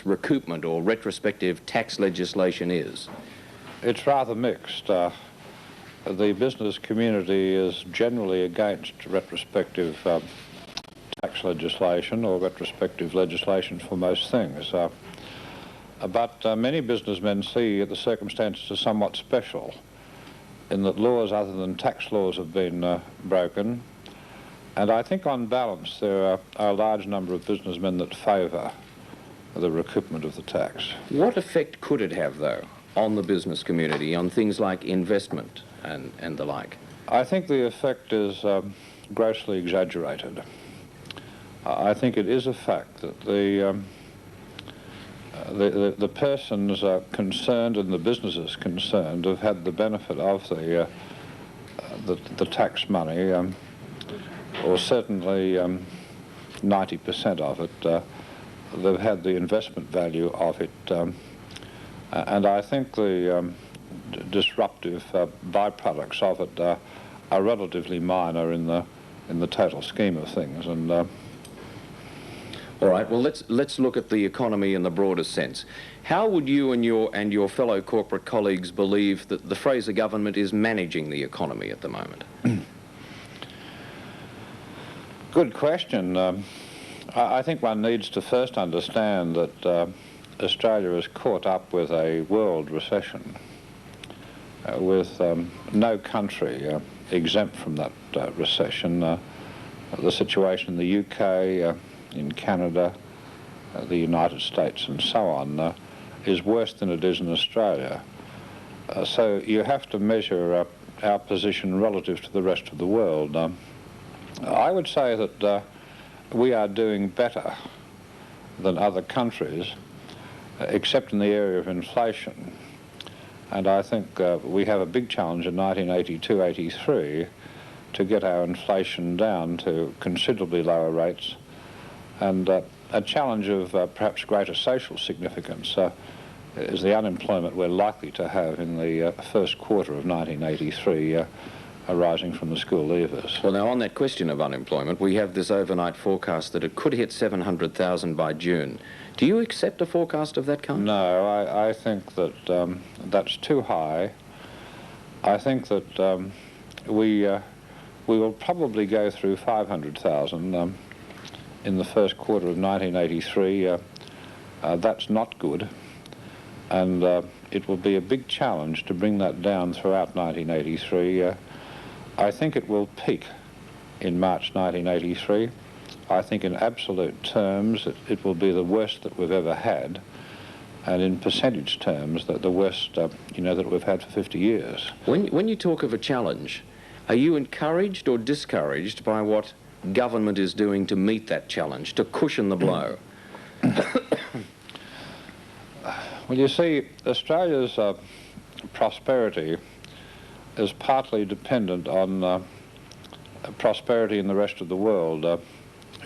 recoupment or retrospective tax legislation is? It's rather mixed. The business community is generally against retrospective tax legislation or retrospective legislation for most things. But many businessmen see the circumstances as somewhat special in that laws other than tax laws have been broken. And I think on balance there are a large number of businessmen that favour the recoupment of the tax. What effect could it have, though, on the business community, on things like investment and the like? I think the effect is grossly exaggerated. I think it is a fact that the persons concerned and the businesses concerned have had the benefit of the tax money, or certainly 90% of it. They've had the investment value of it, and I think the disruptive byproducts of it are relatively minor in the total scheme of things. And all right, well, let's look at the economy in the broader sense. How would you and your fellow corporate colleagues believe that the Fraser government is managing the economy at the moment? Good question. I think one needs to first understand that Australia is caught up with a world recession, with no country exempt from that recession. The situation in the UK, in Canada, the United States and so on is worse than it is in Australia. So you have to measure our position relative to the rest of the world. I would say that we are doing better than other countries, except in the area of inflation. And I think we have a big challenge in 1982-83 to get our inflation down to considerably lower rates, and a challenge of perhaps greater social significance is the unemployment we're likely to have in the first quarter of 1983 arising from the school leavers. Well, now, on that question of unemployment, we have this overnight forecast that it could hit 700,000 by June. Do you accept a forecast of that kind? No, I think that that's too high. I think that we will probably go through 500,000 in the first quarter of 1983. That's not good, and it will be a big challenge to bring that down throughout 1983. I think it will peak in March 1983. I think in absolute terms it will be the worst that we've ever had, and in percentage terms that the worst that we've had for 50 years. When you talk of a challenge, are you encouraged or discouraged by what government is doing to meet that challenge, to cushion the blow? Well, you see, Australia's prosperity is partly dependent on prosperity in the rest of the world.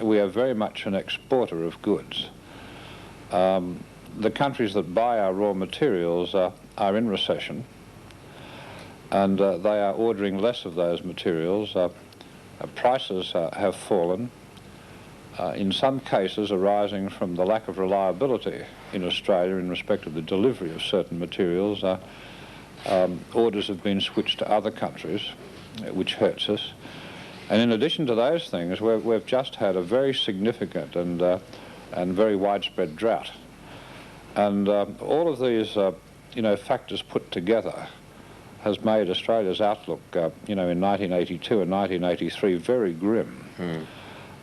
We are very much an exporter of goods. The countries that buy our raw materials are in recession, and they are ordering less of those materials. Prices have fallen, in some cases arising from the lack of reliability in Australia in respect of the delivery of certain materials. Orders have been switched to other countries, which hurts us. And in addition to those things, we've just had a very significant and very widespread drought. And all of these factors put together has made Australia's outlook in 1982 and 1983 very grim.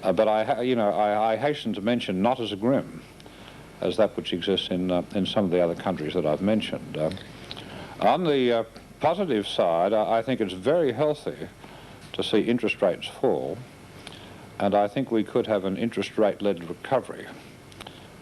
But I hasten to mention not as grim as that which exists in some of the other countries that I've mentioned. On the positive side, I think it's very healthy to see interest rates fall, and I think we could have an interest rate-led recovery.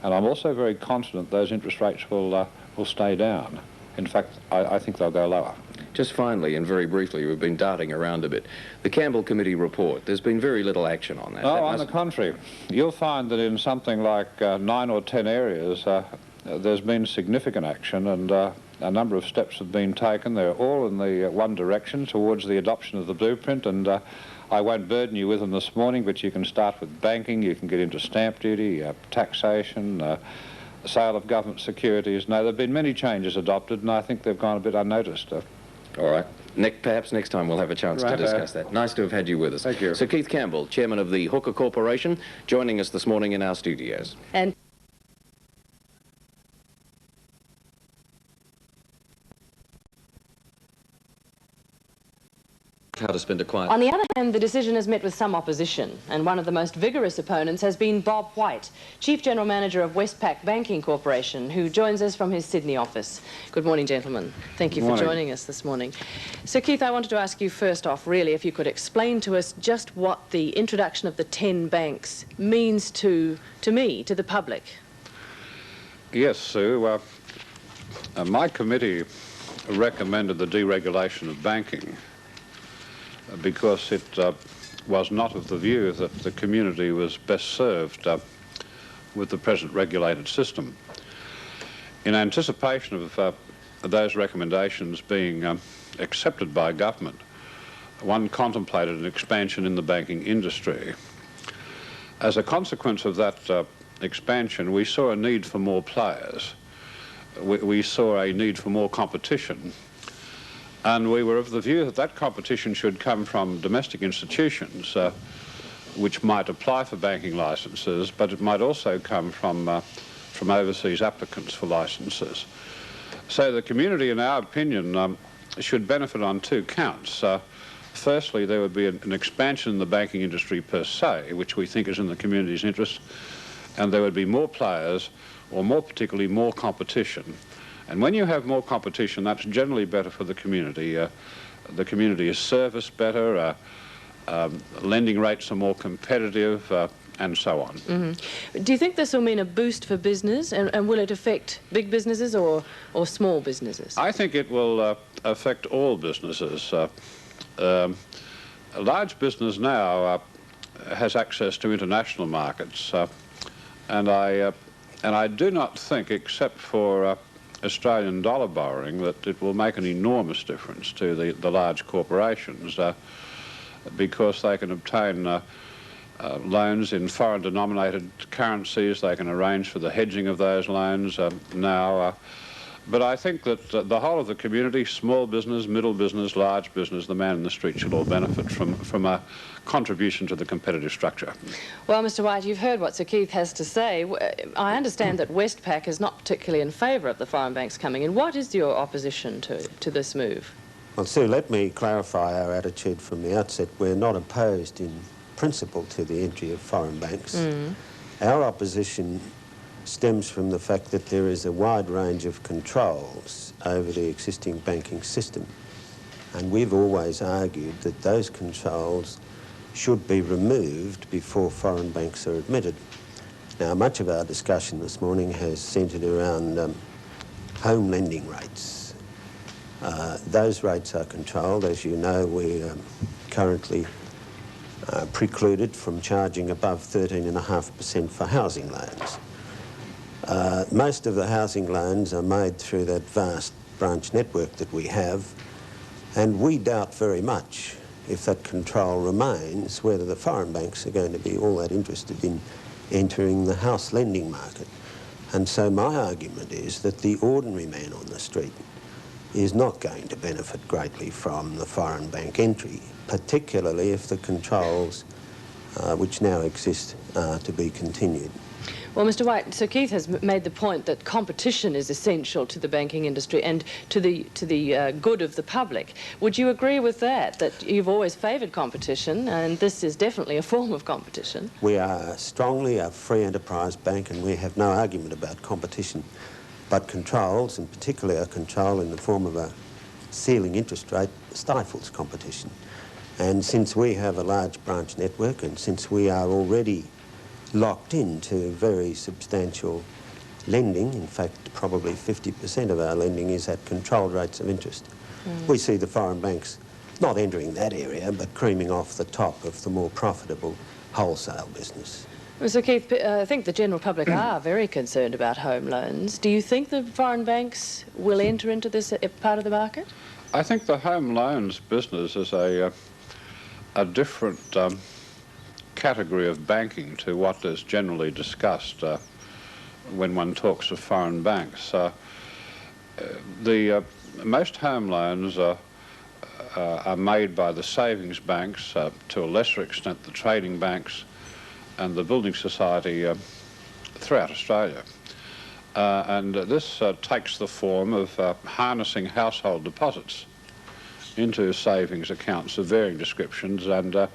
And I'm also very confident those interest rates will stay down. In fact, I think they'll go lower. Just finally, and very briefly, we've been darting around a bit. The Campbell Committee report, there's been very little action on that. Oh, on the contrary. You'll find that in something like 9 or 10 areas, there's been significant action, and a number of steps have been taken. They're all in the one direction, towards the adoption of the blueprint, and I won't burden you with them this morning, but you can start with banking, you can get into stamp duty, taxation, sale of government securities. No, there have been many changes adopted, and I think they've gone a bit unnoticed. All right. Perhaps next time we'll have a chance to discuss that. Nice to have had you with us. Thank you. Sir Keith Campbell, Chairman of the Hooker Corporation, joining us this morning in our studios. And How to spend a quiet... on the other hand, the decision has met with some opposition, and one of the most vigorous opponents has been Bob White, Chief General Manager of Westpac Banking Corporation, who joins us from his Sydney office. Good morning, gentlemen. Thank you for joining us this morning. So, Keith, I wanted to ask you first off, really, if you could explain to us just what the introduction of the 10 banks means to me, to the public. Yes, Sue. My committee recommended the deregulation of banking because it was not of the view that the community was best served with the present regulated system. In anticipation of those recommendations being accepted by government, one contemplated an expansion in the banking industry. As a consequence of that expansion, we saw a need for more players. We saw a need for more competition. And we were of the view that that competition should come from domestic institutions which might apply for banking licenses, but it might also come from overseas applicants for licenses. So the community, in our opinion, should benefit on two counts. Firstly, there would be an expansion in the banking industry per se, which we think is in the community's interest, and there would be more players, or more particularly more competition. And when you have more competition, that's generally better for the community. The community is serviced better, lending rates are more competitive, and so on. Do you think this will mean a boost for business, and will it affect big businesses or small businesses? I think it will affect all businesses. A large business now has access to international markets, and I do not think, except for Australian dollar borrowing, that it will make an enormous difference to the large corporations because they can obtain loans in foreign denominated currencies. They can arrange for the hedging of those loans now. But I think that the whole of the community, small business, middle business, large business, the man in the street, should all benefit from a contribution to the competitive structure. Well, Mr. White, you've heard what Sir Keith has to say. I understand that Westpac is not particularly in favour of the foreign banks coming in. What is your opposition to this move? Well, Sue, let me clarify our attitude from the outset. We're not opposed in principle to the entry of foreign banks. Our opposition stems from the fact that there is a wide range of controls over the existing banking system. And we've always argued that those controls should be removed before foreign banks are admitted. Now, much of our discussion this morning has centred around home lending rates. Those rates are controlled. As you know, we currently precluded from charging above 13.5% for housing loans. Most of the housing loans are made through that vast branch network that we have, and we doubt very much, if that control remains, whether the foreign banks are going to be all that interested in entering the house lending market. And so my argument is that the ordinary man on the street is not going to benefit greatly from the foreign bank entry, particularly if the controls which now exist are to be continued. Well, Mr. White, Sir Keith has made the point that competition is essential to the banking industry and to the good of the public. Would you agree with that you've always favoured competition, and this is definitely a form of competition? We are strongly a free enterprise bank, and we have no argument about competition. But controls, and particularly a control in the form of a ceiling interest rate, stifles competition. And since we have a large branch network, and since we are already locked into very substantial lending, in fact probably 50% of our lending is at controlled rates of interest. We see the foreign banks not entering that area but creaming off the top of the more profitable wholesale business. Mr. Keith, I think the general public are very concerned about home loans. Do you think the foreign banks will enter into this part of the market? I think the home loans business is a different category of banking to what is generally discussed when one talks of foreign banks. Most home loans are made by the savings banks, to a lesser extent the trading banks and the building society throughout Australia. And this takes the form of harnessing household deposits into savings accounts of varying descriptions and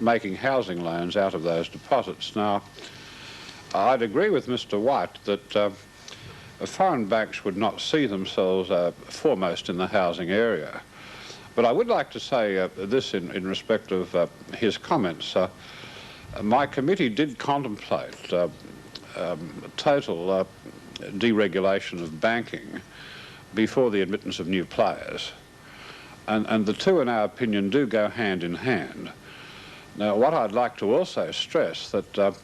making housing loans out of those deposits. Now, I'd agree with Mr. White that foreign banks would not see themselves foremost in the housing area. But I would like to say this in respect of his comments. My committee did contemplate total deregulation of banking before the admittance of new players. And the two, in our opinion, do go hand in hand. Now, what I'd like to also stress that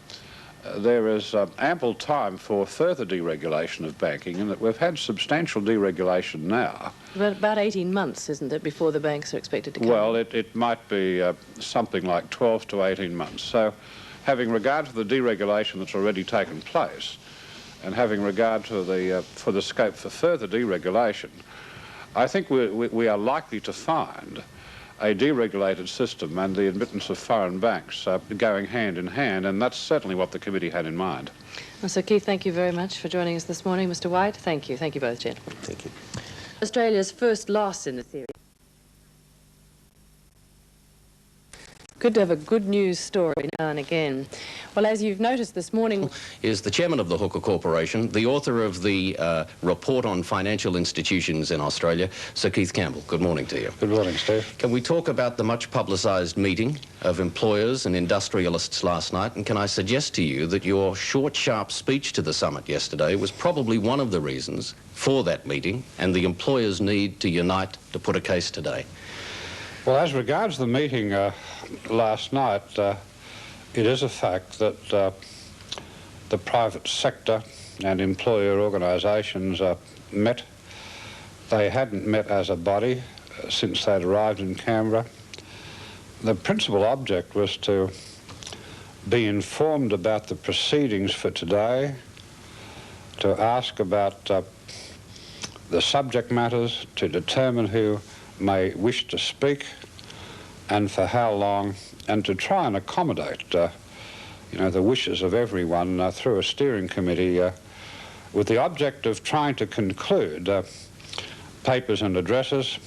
there is ample time for further deregulation of banking, and that we've had substantial deregulation now. But about 18 months, isn't it, before the banks are expected to come? Well, it might be something like 12 to 18 months. So, having regard to the deregulation that's already taken place, and having regard to the scope for further deregulation, I think we are likely to find a deregulated system and the admittance of foreign banks going hand in hand, and that's certainly what the committee had in mind. Well, Sir Keith, thank you very much for joining us this morning. Mr. White, thank you. Thank you both, gentlemen. Thank you. Australia's first loss in the series. Good to have a good news story now and again. Well, as you've noticed this morning... Is the chairman of the Hooker Corporation, the author of the report on financial institutions in Australia, Sir Keith Campbell. Good morning to you. Good morning, Steve. Can we talk about the much publicised meeting of employers and industrialists last night? And can I suggest to you that your short, sharp speech to the summit yesterday was probably one of the reasons for that meeting and the employers' need to unite to put a case today? Well, as regards the meeting last night, it is a fact that the private sector and employer organisations met. They hadn't met as a body since they'd arrived in Canberra. The principal object was to be informed about the proceedings for today, to ask about the subject matters, to determine who may wish to speak and for how long, and to try and accommodate the wishes of everyone through a steering committee with the object of trying to conclude papers and addresses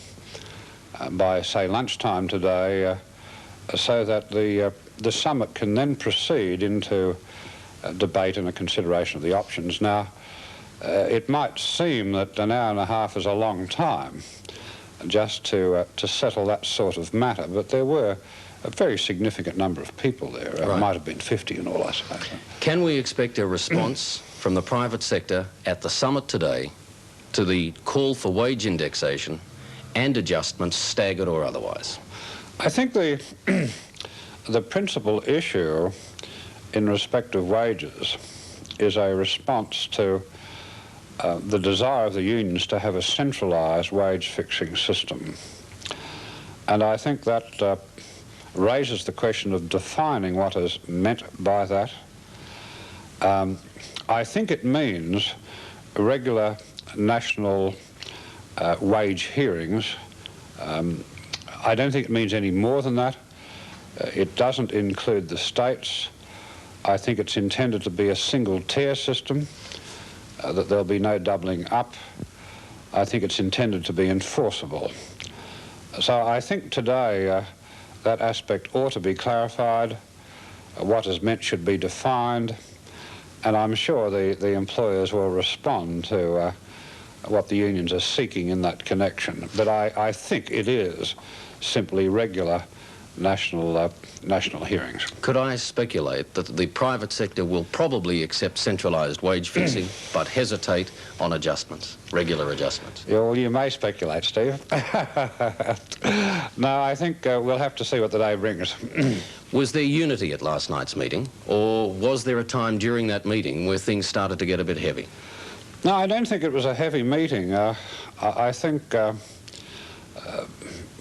by, say, lunchtime today, so that the summit can then proceed into a debate and a consideration of the options. Now, it might seem that an hour and a half is a long time just to settle that sort of matter, but there were a very significant number of people there. Right. It might have been 50 in all, I suppose. Can we expect a response from the private sector at the summit today to the call for wage indexation and adjustments, staggered or otherwise? I think the principal issue in respect of wages is a response to the desire of the unions to have a centralised wage-fixing system. And I think that raises the question of defining what is meant by that. I think it means regular national wage hearings. I don't think it means any more than that. It doesn't include the states. I think it's intended to be a single-tier system, that there'll be no doubling up. I think it's intended to be enforceable. So I think today that aspect ought to be clarified. What is meant should be defined, and I'm sure the employers will respond to what the unions are seeking in that connection. But I think it is simply regular national hearings. Could I speculate that the private sector will probably accept centralised wage fixing but hesitate on adjustments, regular adjustments? Yeah, well, you may speculate, Steve. No, I think we'll have to see what the day brings. Was there unity at last night's meeting, or was there a time during that meeting where things started to get a bit heavy? No, I don't think it was a heavy meeting. I think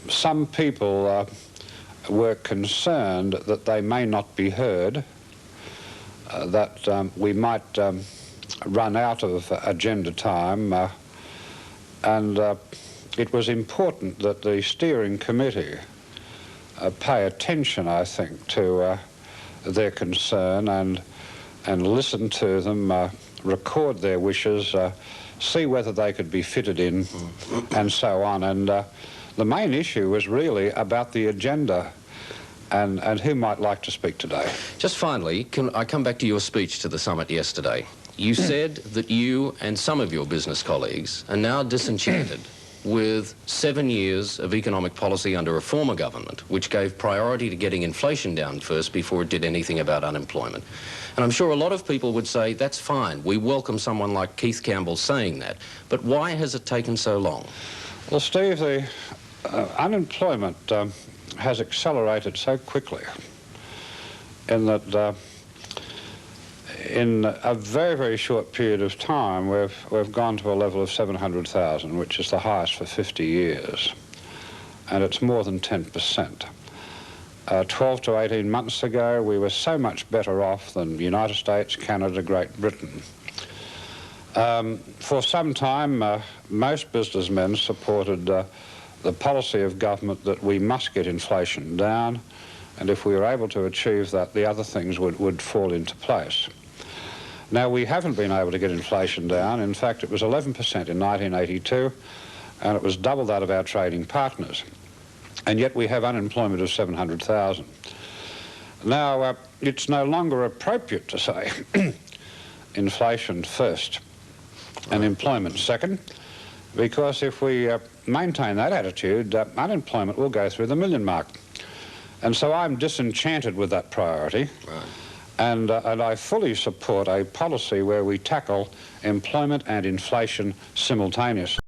some people were concerned that they may not be heard, that we might run out of agenda time, and it was important that the steering committee pay attention, I think, to their concern and listen to them, record their wishes, see whether they could be fitted in, and so on. And the main issue was really about the agenda. And who might like to speak today? Just finally, can I come back to your speech to the summit yesterday? You said that you and some of your business colleagues are now disenchanted with 7 years of economic policy under a former government, which gave priority to getting inflation down first before it did anything about unemployment. And I'm sure a lot of people would say, that's fine, we welcome someone like Keith Campbell saying that. But why has it taken so long? Well, Steve, the unemployment has accelerated so quickly in that in a very, very short period of time we've gone to a level of 700,000, which is the highest for 50 years, and it's more than 10%. 12 to 18 months ago we were so much better off than the United States, Canada, Great Britain. For some time most businessmen supported the policy of government that we must get inflation down, and if we were able to achieve that, the other things would fall into place. Now, we haven't been able to get inflation down. In fact, it was 11% in 1982, and it was double that of our trading partners. And yet we have unemployment of 700,000. Now, it's no longer appropriate to say inflation first and employment second, because if we maintain that attitude, unemployment will go through the 1 million mark. And so I'm disenchanted with that priority. Right. And I fully support a policy where we tackle employment and inflation simultaneously.